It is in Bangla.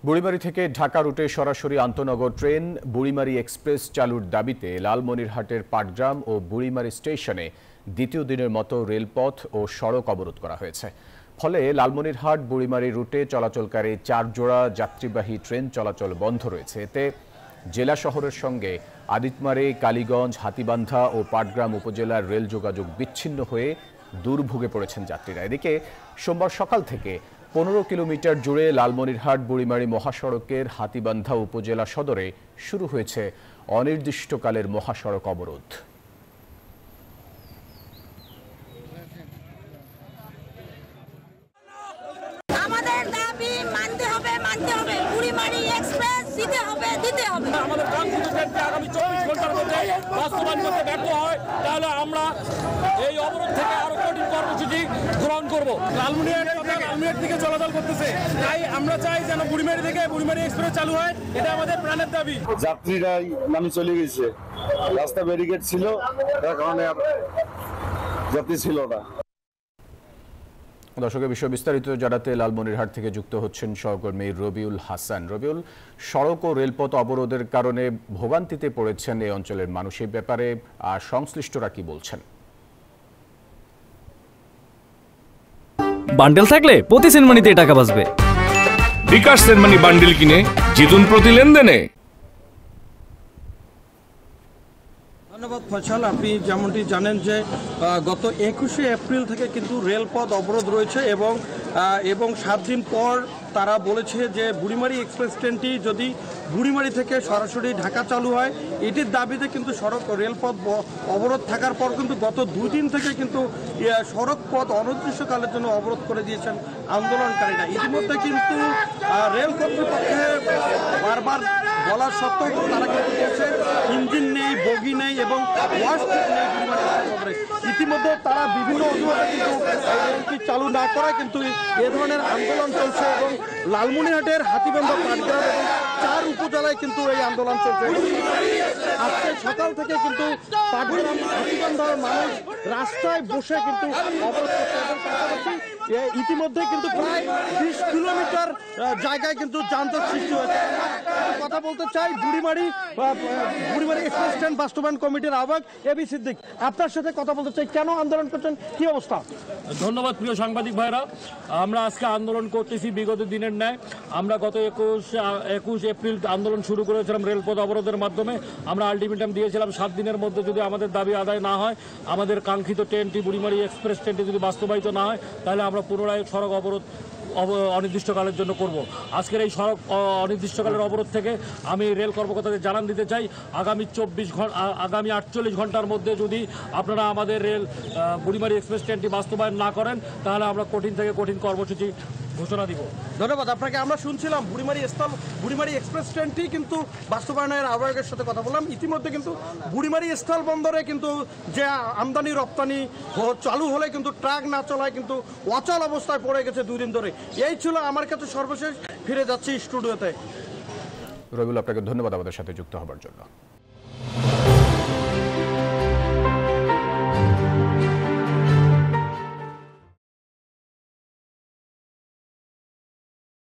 বুড়িমারি থেকে ঢাকা রুটে সরাসরি আন্তনগর ট্রেন বুড়িমারি এক্সপ্রেস চালুর দাবিতে লালমনিরহাটের পাটগ্রাম ও বুড়িমারি স্টেশনে দ্বিতীয় দিনের মতো রেলপথ ও সড়ক অবরোধ করা হয়েছে। ফলে লালমনিরহাট বুড়িমারি রুটে চলাচলকারী 4 জোড়া যাত্রীবাহী ট্রেন চলাচল বন্ধ রয়েছে। এতে জেলা শহরের সঙ্গে আদিতমারি, কালীগঞ্জ, হাতীবান্ধা ও পাটগ্রাম উপজেলার রেল যোগাযোগ বিচ্ছিন্ন হয়ে দুর্ভোগে পড়েছেন যাত্রীরা। এদিকে সোমবার সকাল থেকে 15 কিলোমিটার জুড়ে লালমনিরহাট বুড়িমারি মহাসড়কের হাতীবান্ধা উপজেলা সদরে শুরু হয়েছে অনির্দিষ্টকালের মহাসড়ক অবরোধ। আমাদের দাবি মানতে হবে বুড়িমারি এক্সপ্রেস দিতে হবে। আমাদের কাঙ্ক্ষিত ট্রেনটি আগামী 24 ঘন্টার মধ্যে বাস্তবায়ন করতে ব্যর্থ হয় তাহলে আমরা এই অবরোধ থেকে আরো কঠিন কর্মসূচি গ্রহণ করব। লালমনিরহাট থেকে চলাচল করতেছে, তাই আমরা চাই যেন বুড়িমারি থেকে বুড়িমারি এক্সপ্রেস চালু হয়, এটা আমাদের প্রাণের দাবি। যাত্রীরাই নামে চলে গেছে, রাস্তা ব্যারিকেড ছিল, তার কারণে যাত্রী ছিল না। দর্শকের বিষয় বিস্তারিত জানাতে লালমনিরহাট থেকে যুক্ত হচ্ছেন সহকর্মী রবিউল হাসান। রবিউল, সড়ক ও রেলপথ অবরোধের কারণে ভোগান্তিতে পড়েছেন এই অঞ্চলের মানুষ, এই ব্যাপারে সংশ্লিষ্টরা কি বলছেন? বান্ডেল থাকলে প্রতি সেনমানিতে টাকা বাঁচবে। বিকাশ সেনমানি বান্ডেল কিনে জিতুন প্রতি লেনদেনে। ধন্যবাদ ফয়সাল। আপনি যেমনটি জানেন যে গত 21শে এপ্রিল থেকে কিন্তু রেলপথ অবরোধ রয়েছে এবং 7 দিন পর তারা বলেছে যে বুড়িমারি এক্সপ্রেস ট্রেনটি যদি বুড়িমারি থেকে সরাসরি ঢাকা চালু হয়, এটির দাবিতে কিন্তু সড়ক রেলপথ অবরোধ থাকার পর কিন্তু গত 2 দিন থেকে কিন্তু সড়ক পথ অনির্দিষ্টকালের জন্য অবরোধ করে দিয়েছেন আন্দোলনকারীরা। ইতিমধ্যে কিন্তু রেল কর্তৃপক্ষে বারবার বলার সত্ত্বেও তারা কিন্তু বলছে ইঞ্জিন নেই, বগি নেই এবং ওয়াশ নেই বুড়িমারি এক্সপ্রেস। ইতিমধ্যে তারা বিভিন্ন অজুহাতে কিন্তু রেলটি চালু না করায় কিন্তু এ ধরনের আন্দোলন চলছে এবং লালমনিরহাটের হাতীবান্ধা, পাটগ্রাম এবং 4 উপজেলায় কিন্তু এই আন্দোলন চলছে। আজকে সকাল থেকে কিন্তু পাটগ্রাম, হাতীবান্ধার মানুষ রাস্তায় বসে কিন্তু অবরোধ করছে এবং পাশাপাশি ইতিমধ্যে কিন্তু প্রায় 20 কিলোমিটার জায়গায় কিন্তু যানজট সৃষ্টি হয়েছে। কথা বলতে চাই বুড়িমারি এক্সপ্রেস ট্রেন বাস্তবায়ন কমিটির আহ্বায়ক এবি সিদ্দিক, আপনার সাথে কথা বলতে চাই। কেন আন্দোলন করছেন, কি অবস্থা? ধন্যবাদ প্রিয় সাংবাদিক ভাইরা। আমরা আজকে আন্দোলন করতেছি বিগত দিনের ন্যায়। আমরা গত 21 এপ্রিল আন্দোলন শুরু করেছিলাম রেলপথ অবরোধের মাধ্যমে। আমরা আলটিমেটাম দিয়েছিলাম 7 দিনের মধ্যে যদি আমাদের দাবি আদায় না হয়, আমাদের কাঙ্ক্ষিত ট্রেনটি বুড়িমারি এক্সপ্রেস ট্রেনটি যদি বাস্তবায়িত না হয়, তাহলে আমরা পুনরায় সড়ক অবরোধ অনির্দিষ্টকালের জন্য করব। আজকের এই সড়ক অনির্দিষ্টকালের অবরোধ থেকে আমি রেল কর্মকর্তাদের জানান দিতে চাই, আগামী 48 ঘন্টার মধ্যে যদি আপনারা আমাদের রেল বুড়িমারি এক্সপ্রেস ট্রেনটি বাস্তবায়ন না করেন, তাহলে আমরা কঠিন থেকে কঠিন কর্মসূচি ঘোষণা দিব। ধন্যবাদ আপনাকে। আমরা শুনছিলাম বুড়িমারি এক্সপ্রেস ট্রেনটি কিন্তু বাস্তবায়নের আহ্বায়কের সাথে কথা বললাম। ইতিমধ্যে কিন্তু বুড়িমারি স্থল বন্দরে কিন্তু যে আমদানি রপ্তানি চালু হলে কিন্তু ট্রাক না চলায় কিন্তু অচল অবস্থায় পড়ে গেছে 2 দিন ধরে। এই ছিল আমার কাছে সর্বশেষ। ফিরে যাচ্ছি স্টুডিওতে। রবিউল, আপনাকে ধন্যবাদ আমাদের সাথে যুক্ত হবার জন্য।